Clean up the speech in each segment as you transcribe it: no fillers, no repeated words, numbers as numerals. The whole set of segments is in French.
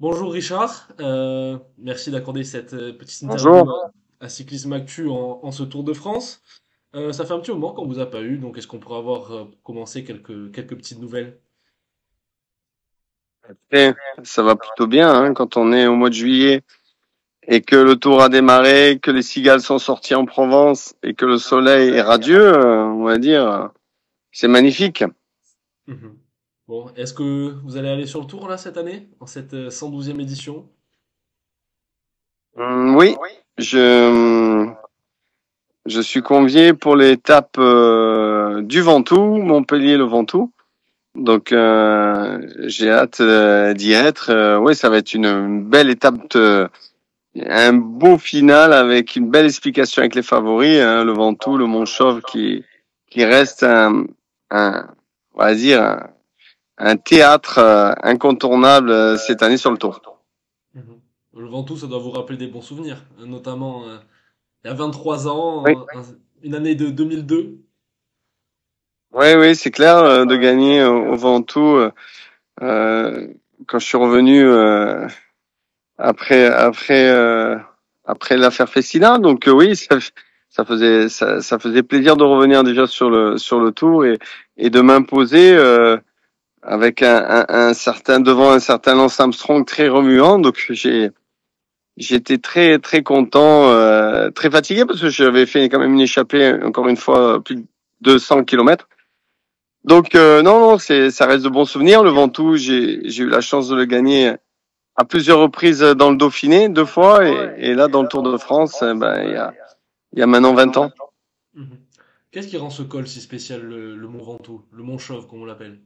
Bonjour Richard, merci d'accorder cette petite interview Bonjour. à Cyclisme Actu en ce Tour de France. Ça fait un petit moment qu'on vous a pas eu, donc est-ce qu'on pourrait avoir commencé quelques petites nouvelles? Et ça va plutôt bien hein, quand on est au mois de juillet et que le tour a démarré, que les cigales sont sorties en Provence et que le soleil est radieux, on va dire, c'est magnifique. Mhm. Bon, est-ce que vous allez aller sur le Tour là cette année, en cette 112e édition? Oui, je, je suis convié pour l'étape du Ventoux, Montpellier-le Ventoux. Donc j'ai hâte d'y être. Oui, ça va être une belle étape un beau final avec une belle explication avec les favoris, hein, le Ventoux, le Montchauve qui reste un on va dire un théâtre incontournable cette année sur le Tour. Mhm. Le Ventoux, ça doit vous rappeler des bons souvenirs, notamment il y a 23 ans, Oui, une année de 2002. oui, c'est clair de gagner au Ventoux euh, quand je suis revenu après après l'affaire Fessina. Donc oui, ça faisait plaisir de revenir déjà sur le Tour et de m'imposer. Avec un certain devant un certain Lance Armstrong très remuant. Donc j'étais très content, très fatigué parce que j'avais fait quand même une échappée encore une fois plus de 200 kilomètres. Donc non, c'est ça reste de bons souvenirs. Le Ventoux, j'ai eu la chance de le gagner à plusieurs reprises dans le Dauphiné, deux fois, et là dans le Tour de France, ben il y a maintenant 20 ans. Mhm. Qu'est-ce qui rend ce col si spécial, le Mont Ventoux, le Mont Chauve comme on l'appelle?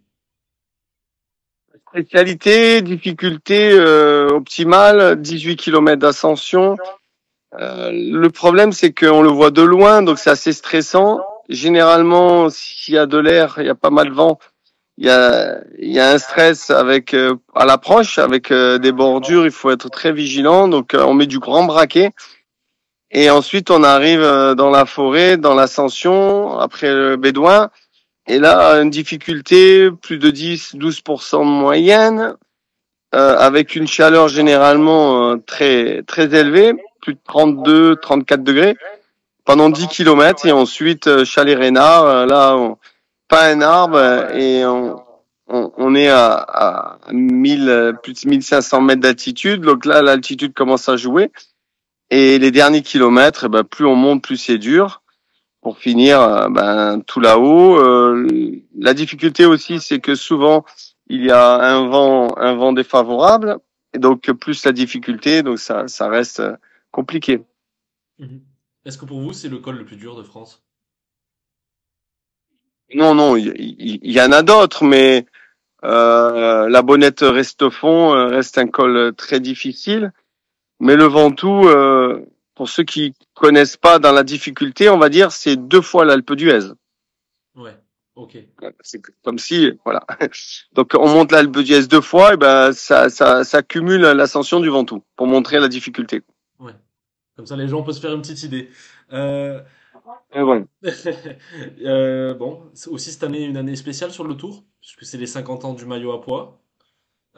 Spécialité, difficulté optimale, 18 kilomètres d'ascension. Le problème, c'est qu'on le voit de loin, donc c'est assez stressant. Généralement, s'il y a de l'air, il y a pas mal de vent, il y a un stress avec à l'approche, avec des bordures, il faut être très vigilant. Donc, on met du grand braquet. Et ensuite, on arrive dans la forêt, dans l'ascension, après le bédouin. Et là, une difficulté, plus de 10-12% de moyenne, avec une chaleur généralement très élevée, plus de 32-34 degrés pendant 10 kilomètres et ensuite Chalet-Reynard, pas un arbre et on est à 1000, plus de 1500 mètres d'altitude. Donc là, l'altitude commence à jouer. Et les derniers kilomètres, ben, plus on monte, plus c'est dur. Pour finir, ben, tout là-haut. La difficulté aussi, c'est que souvent, il y a un vent défavorable. Et donc, plus la difficulté, donc ça reste compliqué. Mhm. Est-ce que pour vous, c'est le col le plus dur de France? Non, il y en a d'autres, mais la Bonnette reste fond, reste un col très difficile. Mais le Ventoux, pour ceux qui connaissent pas dans la difficulté, on va dire, c'est deux fois l'Alpe d'Huez. Ouais, ok. C'est comme si, voilà. Donc on monte l'Alpe d'Huez deux fois, et ben ça cumule l'ascension du Ventoux pour montrer la difficulté. Ouais. Comme ça, les gens peuvent se faire une petite idée. Euh, Et voilà. bon, c'est aussi cette année une année spéciale sur le Tour, puisque c'est les 50 ans du maillot à pois.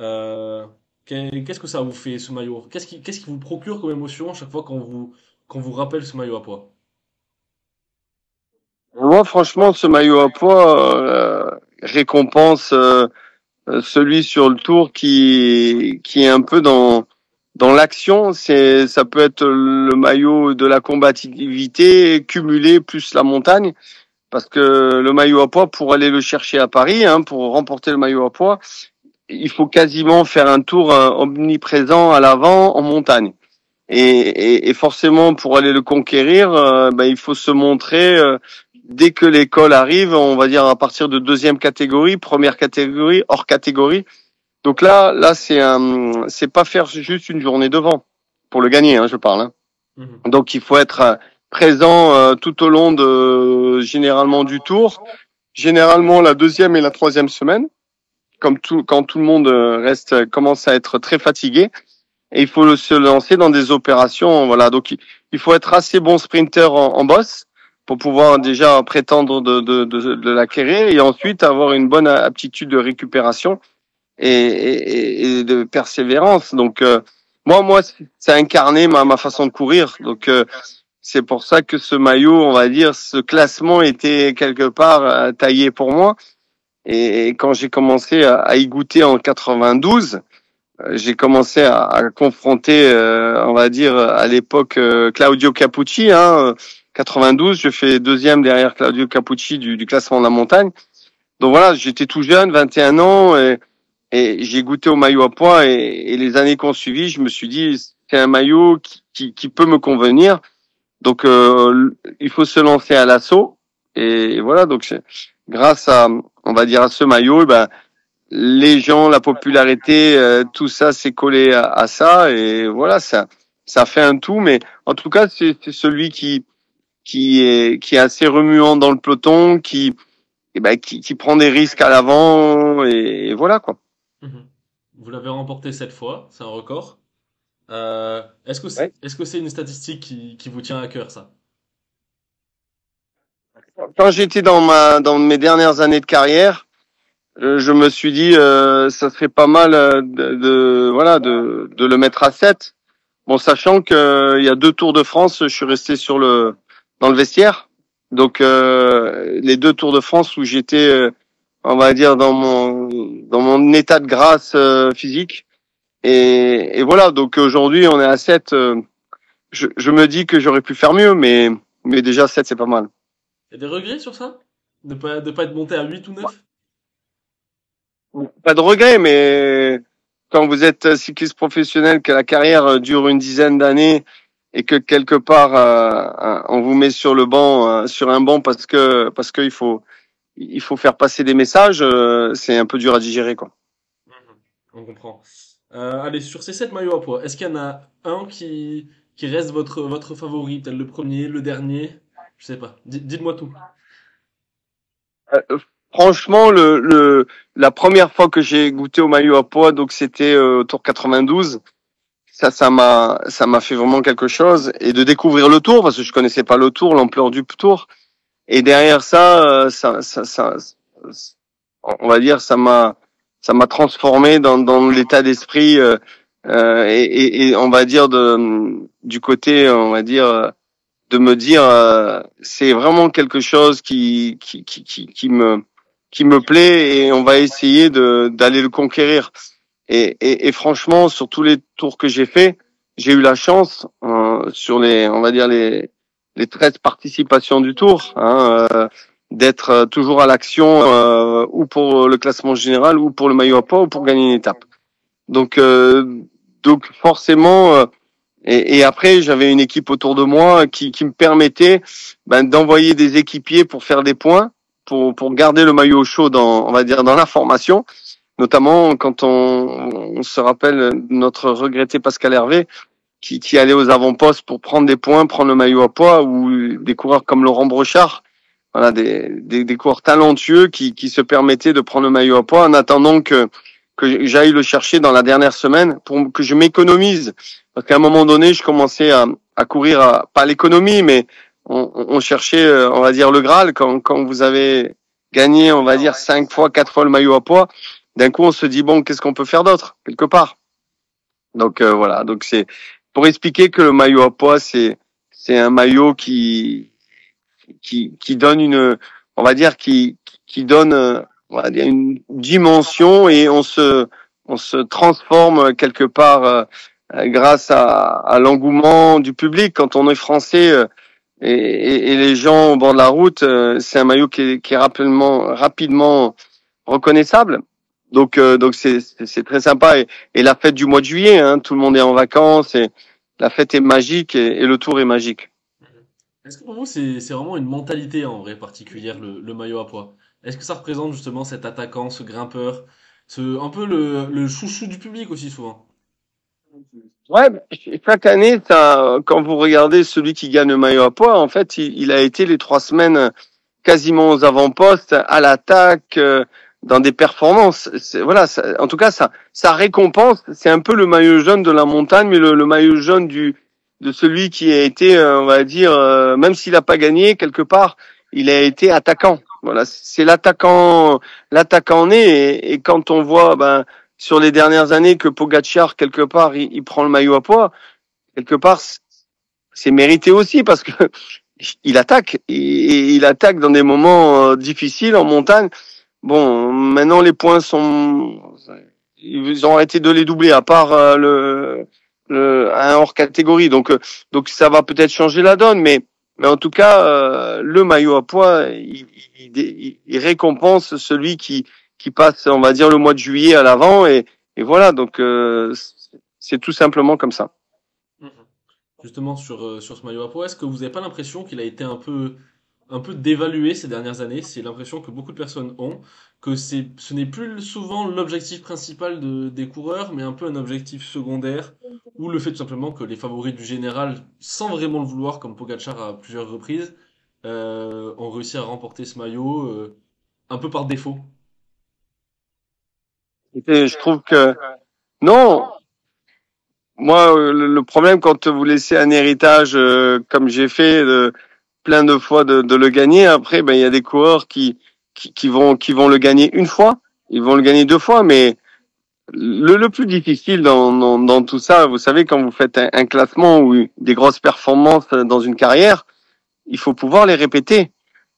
Euh, qu'est-ce que ça vous fait ce maillot? Qu'est-ce qui vous procure comme émotion à chaque fois qu'on vous rappelle ce maillot à pois? Moi, franchement, ce maillot à pois récompense celui sur le Tour qui est un peu dans l'action. Ça peut être le maillot de la combativité cumulé plus la montagne, parce que le maillot à pois pour aller le chercher à Paris, hein, pour remporter le maillot à pois, il faut quasiment faire un tour omniprésent à l'avant en montagne. Et forcément, pour aller le conquérir, ben, il faut se montrer dès que l'école arrive, on va dire à partir de deuxième catégorie, première catégorie, hors catégorie. Donc là, c'est pas faire juste une journée devant pour le gagner, hein, je parle. Hein. Mhm. Donc il faut être présent tout au long de généralement du tour, généralement la deuxième et la troisième semaine, comme tout quand tout le monde commence à être très fatigué et il faut se lancer dans des opérations. Voilà, donc il faut être assez bon sprinter en boss pour pouvoir déjà prétendre de l'acquérir et ensuite avoir une bonne aptitude de récupération et de persévérance. Donc moi, ça a incarné ma façon de courir. Donc c'est pour ça que ce maillot, on va dire, ce classement était quelque part taillé pour moi. Et quand j'ai commencé à y goûter en 92, j'ai commencé à confronter, on va dire, à l'époque, Claudio Capucci. 92, je fais deuxième derrière Claudio Capucci du classement de la montagne. Donc voilà, j'étais tout jeune, 21 ans, et j'ai goûté au maillot à pois. Et les années qui ont suivi, je me suis dit, c'est un maillot qui peut me convenir. Donc il faut se lancer à l'assaut. Et voilà, donc grâce à, on va dire, à ce maillot, ben les gens, la popularité, tout ça s'est collé à ça et voilà, ça fait un tout. Mais en tout cas, c'est celui qui est assez remuant dans le peloton, qui prend des risques à l'avant et voilà quoi. Mhm. Vous l'avez remporté 7 fois, c'est un record. Ouais. Est-ce que c'est une statistique qui vous tient à cœur, ça? Quand j'étais dans mes dernières années de carrière, je me suis dit ça serait pas mal voilà de le mettre à 7. Bon, sachant que il y a 2 Tours de France, je suis resté dans le vestiaire. Donc les 2 Tours de France où j'étais, on va dire dans mon état de grâce physique. Et voilà. Donc aujourd'hui, on est à 7. Je me dis que j'aurais pu faire mieux, mais déjà 7 c'est pas mal. Il y a des regrets sur ça? De pas être monté à 8 ou 9? Pas de regret, mais quand vous êtes cycliste professionnel, que la carrière dure une dizaine d'années et que quelque part on vous met sur le banc, sur un banc parce qu'il faut faire passer des messages, c'est un peu dur à digérer quoi. Mhm. On comprend. Allez, sur ces 7 maillots à pois, est-ce qu'il y en a un qui reste votre favori? Peut-être le premier, le dernier? Je sais pas. Dites-moi tout. Euh, Franchement, la première fois que j'ai goûté au maillot à pois, donc c'était au Tour 92. Ça m'a fait vraiment quelque chose et de découvrir le Tour parce que je connaissais pas le Tour, l'ampleur du Tour. Et derrière ça, on va dire, ça m'a transformé dans l'état d'esprit et on va dire du côté, on va dire, de me dire, c'est vraiment quelque chose qui me plaît et on va essayer d'aller le conquérir. Et franchement, sur tous les tours que j'ai fait, j'ai eu la chance sur on va dire les 13 participations du tour, d'être toujours à l'action ou pour le classement général ou pour le maillot à pois ou pour gagner une étape. Donc donc forcément et après j'avais une équipe autour de moi qui me permettait d'envoyer des équipiers pour faire des points pour garder le maillot chaud dans on va dire dans la formation, notamment quand on se rappelle notre regretté Pascal Hervé qui allait aux avant-postes pour prendre des points, prendre le maillot à pois, ou des coureurs comme Laurent Brochard, voilà, des coureurs talentueux qui se permettaient de prendre le maillot à pois en attendant que j'aille le chercher dans la dernière semaine pour que je m'économise. Parce qu'à un moment donné, je commençais à courir pas l'économie, mais on cherchait, on va dire, le Graal. Quand vous avez gagné, on va dire, 5 fois, 4 fois le maillot à pois, d'un coup, on se dit, bon, qu'est-ce qu'on peut faire d'autre, quelque part? Donc voilà, donc c'est pour expliquer que le maillot à pois, c'est un maillot qui donne on va dire, qui donne, on va dire une dimension et on se transforme quelque part grâce à l'engouement du public. Quand on est français et les gens au bord de la route, c'est un maillot qui est rapidement reconnaissable. Donc c'est très sympa et la fête du mois de juillet, tout le monde est en vacances et la fête est magique et le tour est magique. Est-ce que pour vous, c'est vraiment une mentalité en vrai particulière, le maillot à pois? Est-ce que ça représente justement cet attaquant, ce grimpeur, un peu le chouchou du public aussi souvent? Ouais, chaque année, quand vous regardez celui qui gagne le maillot à pois, en fait, il a été les 3 semaines quasiment aux avant-postes, à l'attaque, dans des performances. Voilà, en tout cas, ça récompense. C'est un peu le maillot jaune de la montagne, mais le maillot jaune de celui qui a été, on va dire, même s'il n'a pas gagné quelque part, il a été attaquant. Voilà, c'est l'attaquant né. Et quand on voit, ben, sur les dernières années que Pogacar quelque part, il prend le maillot à poids, quelque part, c'est mérité aussi parce que il attaque et il attaque dans des moments difficiles en montagne. Bon, maintenant les points sont, ils ont arrêté de les doubler à part un hors catégorie. Donc ça va peut-être changer la donne, mais en tout cas le maillot à poids, il récompense celui qui passe, on va dire le mois de juillet à l'avant et voilà. Donc c'est tout simplement comme ça. Mhm. Justement, sur ce maillot à poids, est-ce que vous n'avez pas l'impression qu'il a été un peu dévalué ces dernières années? C'est l'impression que beaucoup de personnes ont, que ce n'est plus souvent l'objectif principal des coureurs, mais un peu un objectif secondaire, ou le fait tout simplement que les favoris du général, sans vraiment le vouloir, comme Pogacar à plusieurs reprises, ont réussi à remporter ce maillot, un peu par défaut. Et je trouve que non. Moi, le problème quand vous laissez un héritage comme j'ai fait plein de fois de le gagner, après, ben il y a des coureurs qui vont le gagner une fois, ils vont le gagner deux fois, mais le plus difficile dans tout ça, vous savez, quand vous faites un classement ou des grosses performances dans une carrière, il faut pouvoir les répéter.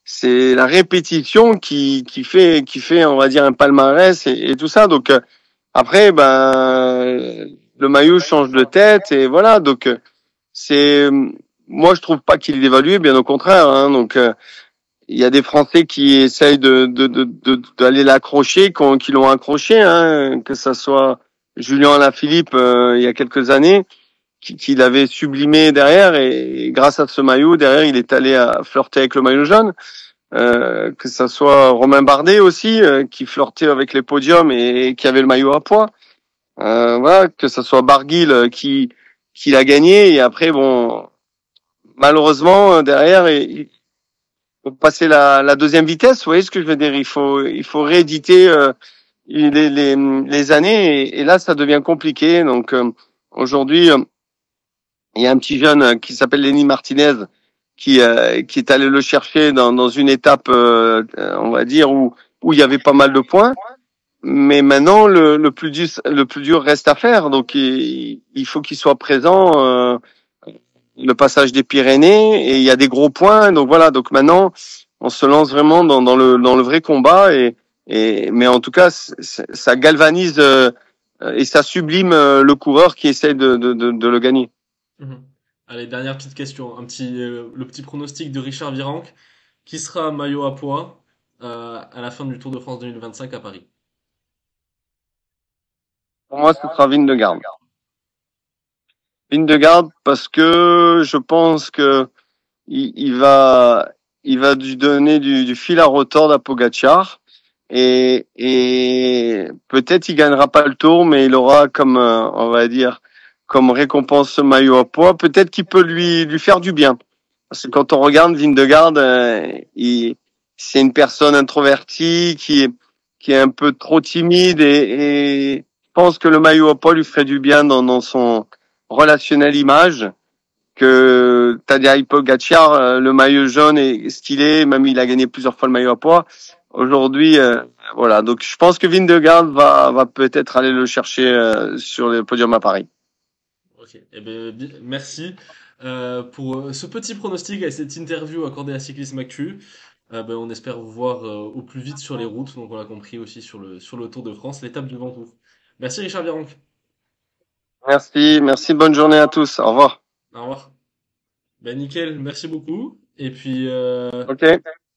C'est la répétition qui fait, on va dire, un palmarès et tout ça. Donc après, ben le maillot change de tête et voilà. Donc c'est, moi je trouve pas qu'il est évalué, bien au contraire. Hein, donc il y a des Français qui essayent d'aller l'accrocher, qui l'ont accroché, hein, que ça soit Julien Alaphilippe il y a quelques années, qui l'avait sublimé derrière et grâce à ce maillot derrière, il est allé à flirter avec le maillot jaune. Que ça soit Romain Bardet aussi, qui flirtait avec les podiums et qui avait le maillot à poids. Voilà, que ça soit Barguil qui l'a gagné et après bon, malheureusement derrière il faut passer la deuxième vitesse. Vous voyez ce que je veux dire? Il faut rééditer les années et là ça devient compliqué. Donc aujourd'hui il y a un petit jeune qui s'appelle Lenny Martinez qui est allé le chercher dans une étape, on va dire, où il y avait pas mal de points. Mais maintenant, le plus dur reste à faire. Donc, il faut qu'il soit présent. Le passage des Pyrénées et il y a des gros points. Donc voilà. Donc maintenant, on se lance vraiment dans le vrai combat mais en tout cas, ça galvanise et ça sublime le coureur qui essaie de le gagner. Mhm. Allez, dernière petite question, le petit pronostic de Richard Virenque, qui sera maillot à poids à la fin du Tour de France 2025 à Paris. Pour moi, ce sera Vingegaard. Vingegaard parce que je pense que il va lui donner du fil à retordre à Pogacar et peut-être il gagnera pas le Tour, mais il aura comme on va dire comme récompense ce maillot à poids. Peut-être qu'il peut lui faire du bien parce que quand on regarde Vingegaard, c'est une personne introvertie qui est un peu trop timide et je pense que le maillot à poids lui ferait du bien dans son relationnel image que Tadej Pogacar, le maillot jaune est stylé, même il a gagné plusieurs fois le maillot à poids. Aujourd'hui, voilà. Donc je pense que Vingegaard va peut-être aller le chercher sur le podium à Paris. Ok, eh ben, merci pour ce petit pronostic et cette interview accordée à Cyclisme Actu. Ben, on espère vous voir au plus vite sur les routes, donc on l'a compris aussi sur le Tour de France, l'étape du Ventoux. Merci Richard Virenque. Merci, bonne journée à tous. Au revoir. Au revoir. Ben nickel, merci beaucoup. Et puis Ok.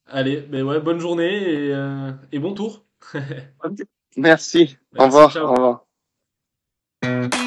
allez, ben ouais, bonne journée et bon tour. Merci. Au Merci, revoir. Au ciao. revoir.